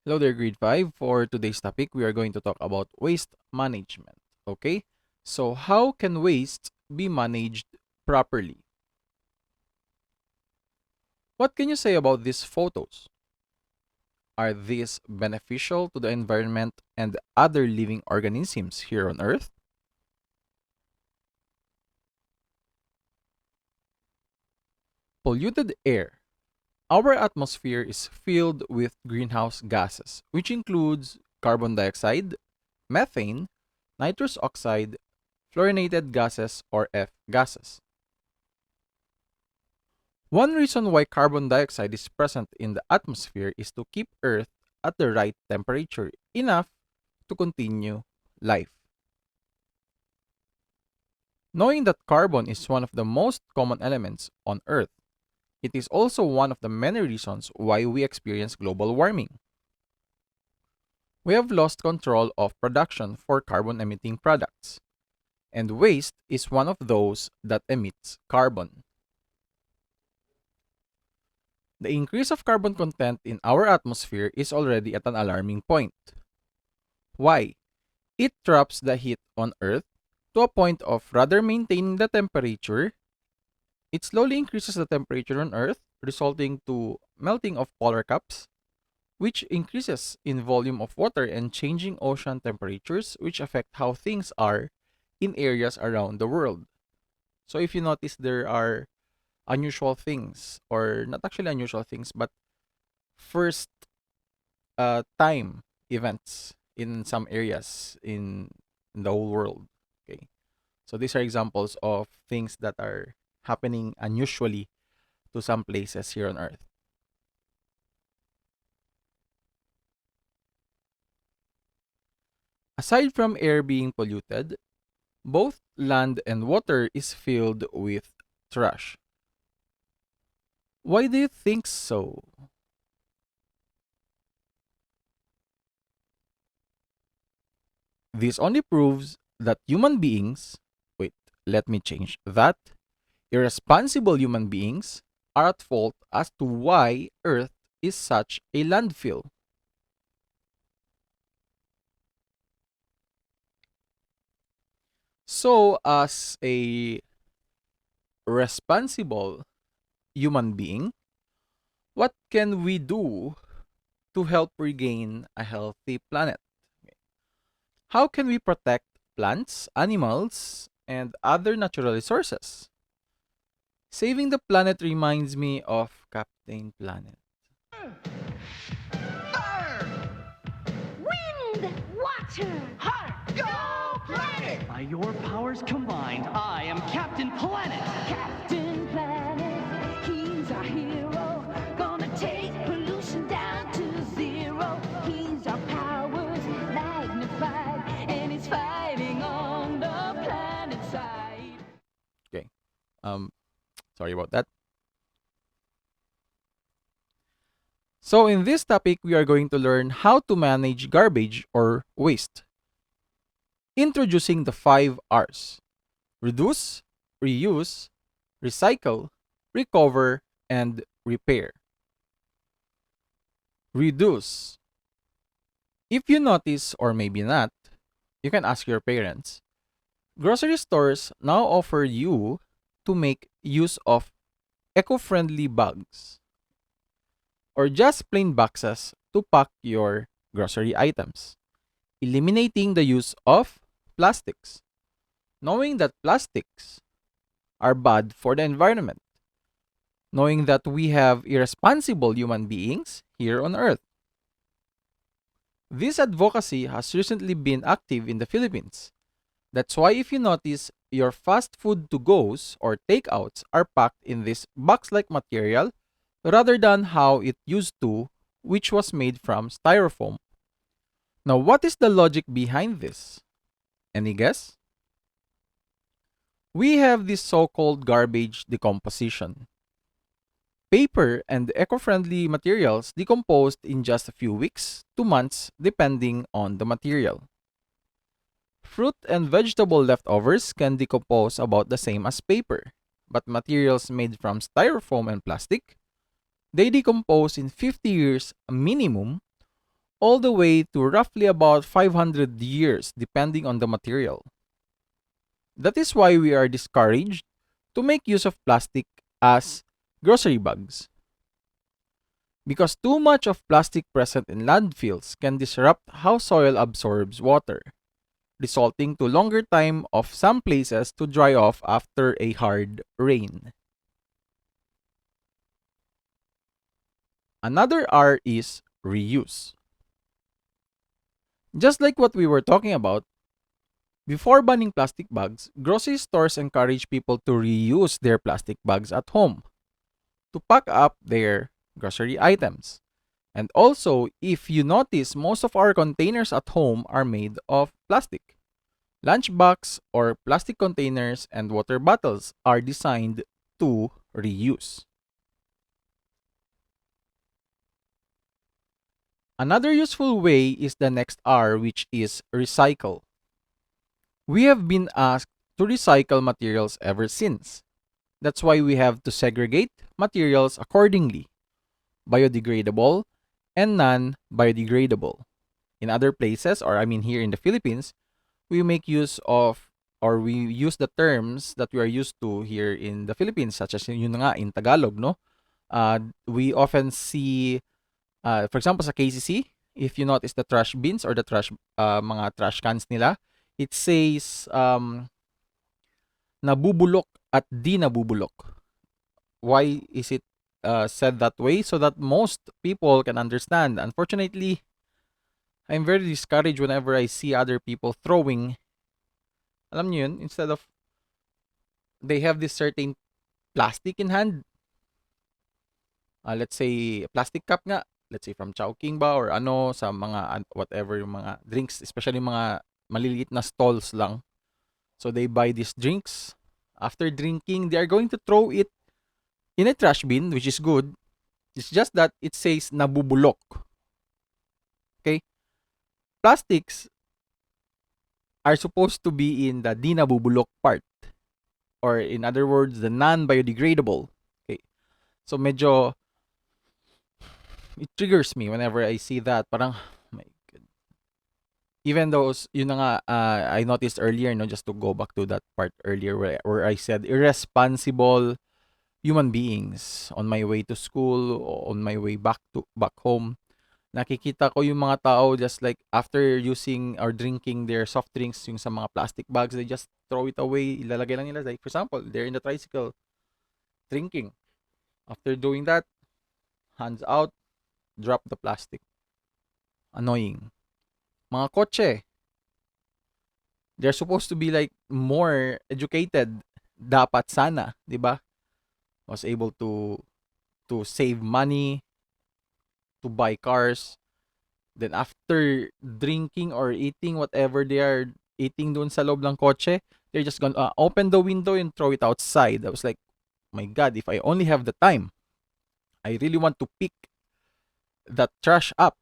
Hello there, grade 5. For today's topic, we are going to talk about waste management. Okay? So, how can waste be managed properly? What can you say about these photos? Are these beneficial to the environment and other living organisms here on Earth? Polluted air. Our atmosphere is filled with greenhouse gases, which includes carbon dioxide, methane, nitrous oxide, fluorinated gases, or F gases. One reason why carbon dioxide is present in the atmosphere is to keep Earth at the right temperature, enough to continue life. Knowing that carbon is one of the most common elements on Earth, it is also one of the many reasons why we experience global warming. We have lost control of production for carbon emitting products, and waste is one of those that emits carbon. The increase of carbon content in our atmosphere is already at an alarming point. Why? It traps the heat on Earth to a point of rather maintaining the temperature. It slowly increases the temperature on Earth, resulting to melting of polar caps, which increases in volume of water and changing ocean temperatures, which affect how things are in areas around the world. So if you notice, there are unusual things, or not actually unusual things, but first time events in some areas in the whole world. Okay. So these are examples of things that are happening unusually to some places here on Earth. Aside from air being polluted, both land and water is filled with trash. Why do you think so? This only proves that human beings, wait, let me change that. Irresponsible human beings are at fault as to why Earth is such a landfill. So, as a responsible human being, what can we do to help regain a healthy planet? How can we protect plants, animals, and other natural resources? Saving the planet reminds me of Captain Planet. Fire! Wind! Water! Heart! Go planet! By your powers combined, I am Captain Planet! Captain Planet, he's our hero. Gonna take pollution down to zero. He's our powers magnified, and he's fighting on the planet side. Okay. Um, sorry about that. So in this topic, we are going to learn how to manage garbage or waste. Introducing the 5 R's: reduce, reuse, recycle, recover, and repair. Reduce. If you notice, or maybe not, you can ask your parents. Grocery stores now offer you to make use of eco-friendly bags or just plain boxes to pack your grocery items, eliminating the use of plastics, knowing that plastics are bad for the environment, knowing that we have irresponsible human beings here on Earth. This advocacy has recently been active in the Philippines. That's why if you notice, your fast food to goes or takeouts are packed in this box like material rather than how it used to, which was made from styrofoam. Now, what is the logic behind this? Any guess? We have this so called garbage decomposition. Paper and eco friendly materials decomposed in just a few weeks to months depending on the material. Fruit and vegetable leftovers can decompose about the same as paper, but materials made from styrofoam and plastic, they decompose in 50 years minimum, all the way to roughly about 500 years depending on the material. That is why we are discouraged to make use of plastic as grocery bags. Because too much of plastic present in landfills can disrupt how soil absorbs water, resulting to longer time of some places to dry off after a hard rain. Another R is reuse. Just like what we were talking about, before banning plastic bags, grocery stores encourage people to reuse their plastic bags at home to pack up their grocery items. And also, if you notice, most of our containers at home are made of plastic. Lunchbox or plastic containers and water bottles are designed to reuse. Another useful way is the next R, which is recycle. We have been asked to recycle materials ever since. That's why we have to segregate materials accordingly: biodegradable and non biodegradable. In other places, or I mean here in the Philippines, we make use of or we use the terms that we are used to here in the Philippines, such as yun nga in Tagalog, no? We often see, for example, sa KCC, if you notice the trash bins or the mga trash cans nila, it says nabubulok at di nabubulok. Why is it said that way? So that most people can understand. Unfortunately, I'm very discouraged whenever I see other people throwing, alam niyo yun, instead of they have this certain plastic in hand. Let's say plastic cup nga, let's say from Chowking ba or ano sa mga whatever yung mga drinks, especially mga maliliit na stalls lang. So they buy these drinks. After drinking, they are going to throw it in a trash bin, which is good. It's just that it says nabubulok. Okay? Plastics are supposed to be in the di nabubulok part. Or in other words, the non-biodegradable. Okay. So medyo it triggers me whenever I see that. Parang, oh my God. Even though, yun na nga, I noticed earlier, no, just to go back to that part earlier where I said irresponsible human beings on my way to school, on my way back home. Nakikita ko yung mga tao just like after using or drinking their soft drinks, yung sa mga plastic bags, they just throw it away. Ilalagay lang nila. Like, for example, they're in the tricycle drinking. After doing that, hands out, drop the plastic. Annoying. Mga kotse, they're supposed to be like more educated. Dapat sana, di ba? Was able to save money, to buy cars. Then after drinking or eating whatever they are eating doon sa loob ng kotse, they're just gonna open the window and throw it outside. I was like, my God, if I only have the time, I really want to pick that trash up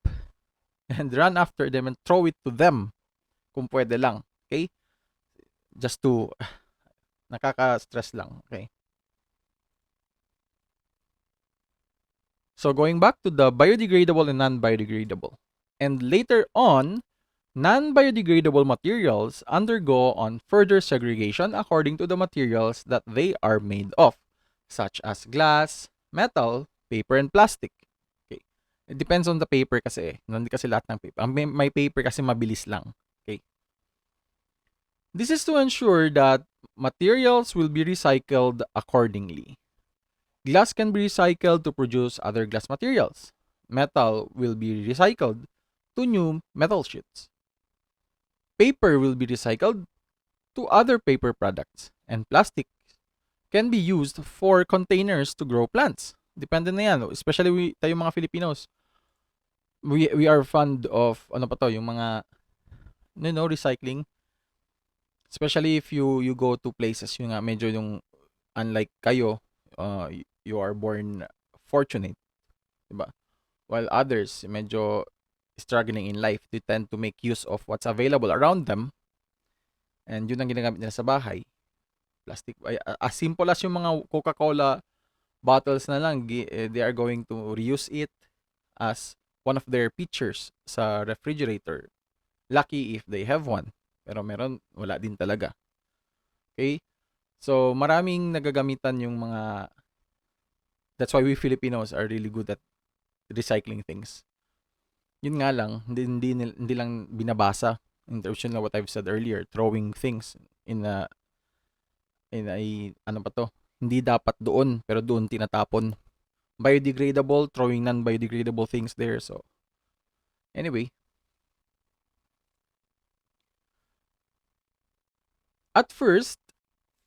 and run after them and throw it to them kung pwede lang. Okay? Just to, nakaka-stress lang. Okay? So going back to the biodegradable and non-biodegradable. And later on, non-biodegradable materials undergo on further segregation according to the materials that they are made of, such as glass, metal, paper, and plastic. Okay. It depends on the paper kasi. Hindi kasi lahat ng paper. May paper kasi mabilis lang. Okay. This is to ensure that materials will be recycled accordingly. Glass can be recycled to produce other glass materials. Metal will be recycled to new metal sheets. Paper will be recycled to other paper products. And plastic can be used for containers to grow plants. Depende na yan. Especially tayo mga Filipinos. We are fond of, ano pa to, yung mga, recycling. Especially if you go to places, yung nga, medyo yung, unlike kayo, you are born fortunate, diba? While others medyo struggling in life, they tend to make use of what's available around them, and yun ang ginagamit nila sa bahay. Plastic, as simple as yung mga CocaCola bottles na lang, they are going to reuse it as one of their pitchers sa refrigerator. Lucky if they have one. Pero meron, wala din talaga. Okay? So, maraming nagagamitan yung mga... That's why we Filipinos are really good at recycling things. Yun nga lang, hindi lang binabasa. In terms of what I've said earlier, throwing things in a ano pa to, hindi dapat doon, pero doon tinatapon. Biodegradable, throwing non-biodegradable things there. So, anyway. At first,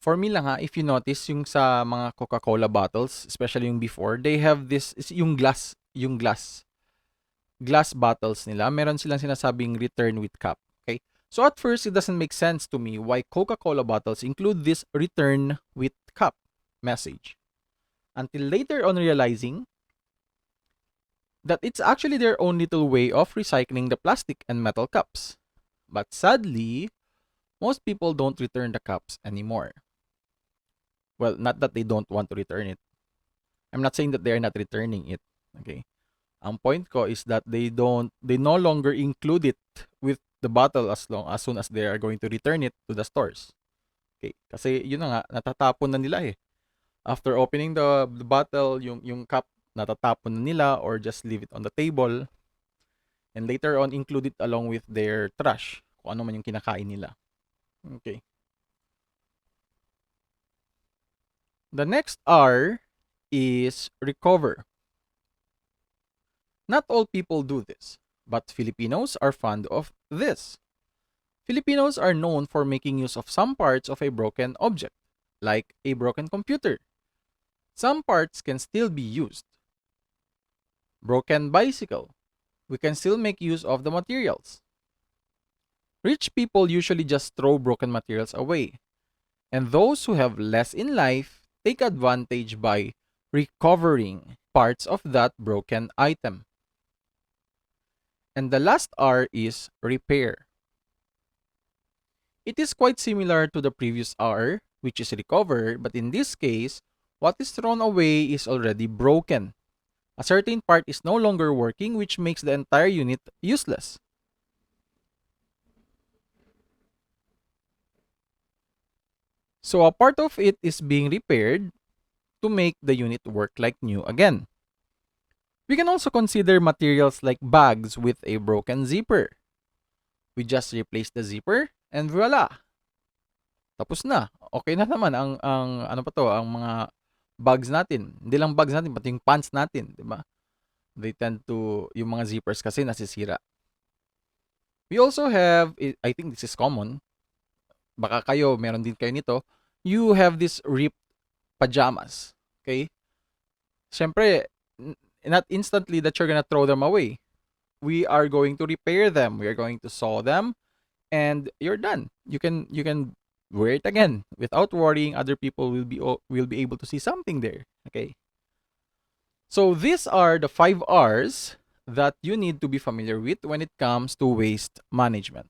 for me lang ha, if you notice, yung sa mga CocaCola bottles, especially yung before, they have this, yung glass bottles nila, meron silang sinasabing return with cap. Okay? So at first, it doesn't make sense to me why Coca-Cola bottles include this return with cup message. Until later on realizing that it's actually their own little way of recycling the plastic and metal cups. But sadly, most people don't return the cups anymore. Well, not that they don't want to return it. I'm not saying that they are not returning it. Okay? Ang point ko is that they no longer include it with the bottle as soon as they are going to return it to the stores. Okay? Kasi yun na nga, natatapon na nila eh. After opening the bottle, yung cup natatapon na nila or just leave it on the table and later on include it along with their trash, kung ano man yung kinakain nila. Okay. The next R is recover. Not all people do this, but Filipinos are fond of this. Filipinos are known for making use of some parts of a broken object, like a broken computer. Some parts can still be used. Broken bicycle. We can still make use of the materials. Rich people usually just throw broken materials away, and those who have less in life take advantage by recovering parts of that broken item. And the last R is repair. It is quite similar to the previous R, which is recover, but in this case, what is thrown away is already broken. A certain part is no longer working, which makes the entire unit useless. So a part of it is being repaired to make the unit work like new again. We can also consider materials like bags with a broken zipper. We just replace the zipper and voila. Tapos na. Okay na naman ang ano pa to, ang mga bags natin. Hindi lang bags natin, pati yung pants natin, di ba? They tend to, yung mga zippers kasi nasisira. We also have, I think this is common, baka kayo, meron din kayo nito, you have this ripped pajamas. Okay? Siyempre, not instantly that you're gonna throw them away. We are going to repair them. We are going to sew them, and you're done. You can wear it again without worrying other people will be able to see something there. Okay. So these are the 5 R's that you need to be familiar with when it comes to waste management.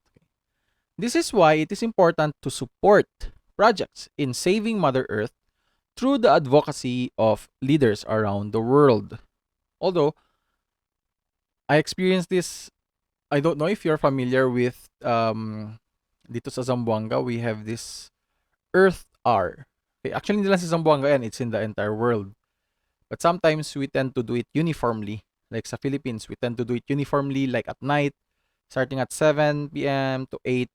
This is why it is important to support projects in saving Mother Earth through the advocacy of leaders around the world. Although, I experienced this, I don't know if you're familiar with, dito sa Zamboanga, we have this Earth R. Okay, actually, hindi lang sa Zamboanga yan, it's in the entire world. But sometimes we tend to do it uniformly. Like sa Philippines, we tend to do it uniformly, like at night, starting at 7 p.m. to 8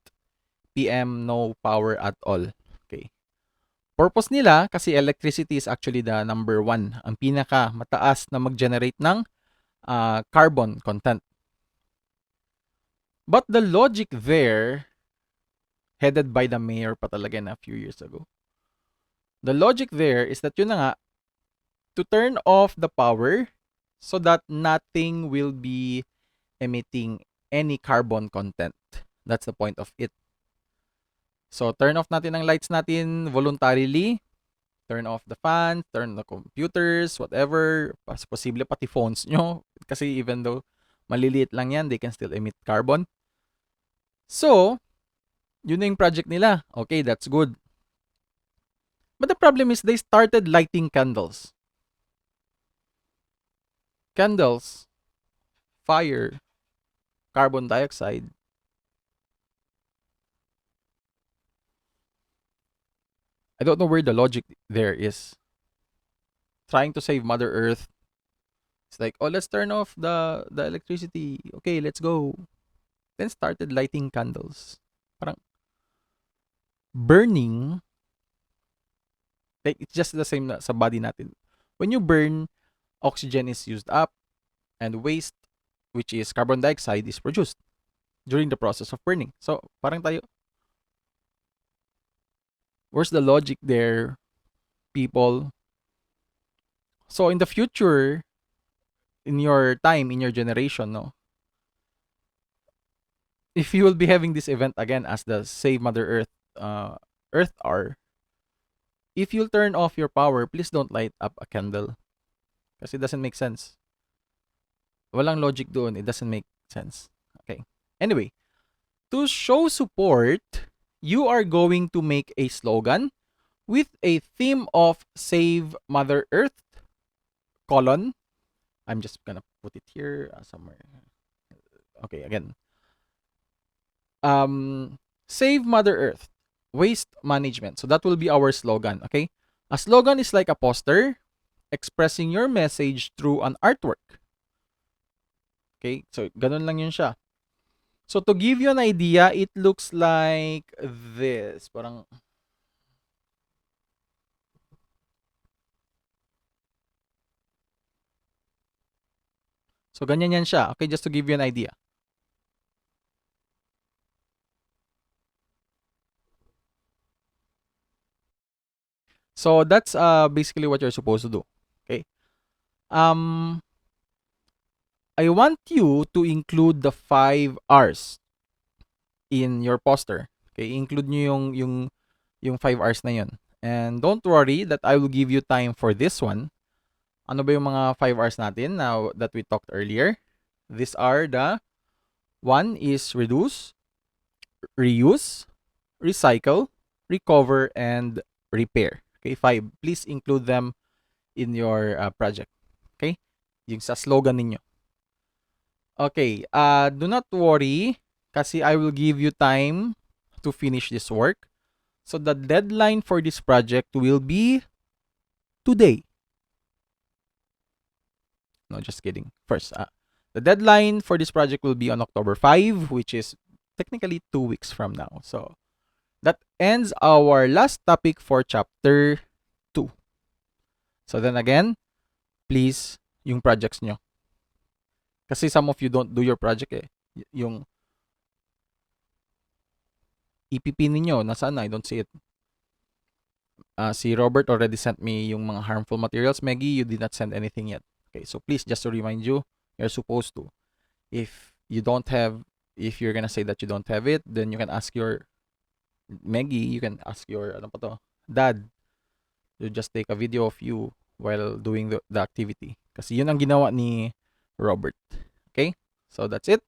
p.m., no power at all. Okay. Purpose nila, kasi electricity is actually the number 1, ang pinaka mataas na mag-generate ng carbon content. But the logic there, headed by the mayor pa talaga na a few years ago, the logic there is that yun na nga, to turn off the power so that nothing will be emitting any carbon content. That's the point of it. So, turn off natin ang lights natin voluntarily. Turn off the fans, turn the computers, whatever. Posible pati phones nyo. Kasi even though maliliit lang yan, they can still emit carbon. So, yun na yung project nila. Okay, that's good. But the problem is they started lighting candles. Candles, fire carbon dioxide, I don't know where the logic there is. Trying to save Mother Earth. It's like, oh, let's turn off the electricity. Okay, let's go. Then started lighting candles. Parang burning, like it's just the same sa body natin. When you burn, oxygen is used up and waste, which is carbon dioxide, is produced during the process of burning. So, parang tayo, where's the logic there, people? So, in the future, in your time, in your generation, no, if you will be having this event again as the Save Mother Earth Earth Hour, if you'll turn off your power, please don't light up a candle. Kasi it doesn't make sense. Walang logic doon. It doesn't make sense. Okay. Anyway, to show support, you are going to make a slogan with a theme of Save Mother Earth, colon. I'm just gonna put it here somewhere. Okay, again. Save Mother Earth, waste management. So that will be our slogan, okay? A slogan is like a poster expressing your message through an artwork. Okay? So ganun lang yun siya. So to give you an idea, it looks like this. Parang so ganyan yan siya. Okay, just to give you an idea. So that's basically what you're supposed to do. Okay? Um I want you to include the 5 R's in your poster. Okay, include nyo yung 5 R's na yun. And don't worry that I will give you time for this one. Ano ba yung mga 5 R's natin now that we talked earlier? These are the one is reduce, reuse, recycle, recover, and repair. Okay, 5. Please include them in your project. Okay? Yung sa slogan ninyo. Okay, do not worry kasi I will give you time to finish this work. So the deadline for this project will be today. No, just kidding. First, the deadline for this project will be on October 5, which is technically 2 weeks from now. So that ends our last topic for chapter 2. So then again, please, yung projects nyo. Kasi some of you don't do your project eh. Yung EPP ninyo, nasaan na? I don't see it. Si Robert already sent me yung mga harmful materials. Maggie, you did not send anything yet. Okay, so please, just to remind you, you're supposed to. If you don't have, if you're gonna say that you don't have it, then you can ask your Maggie, you can ask your ano pa to, dad. You just take a video of you while doing the activity. Kasi yun ang ginawa ni Robert. Okay? So that's it.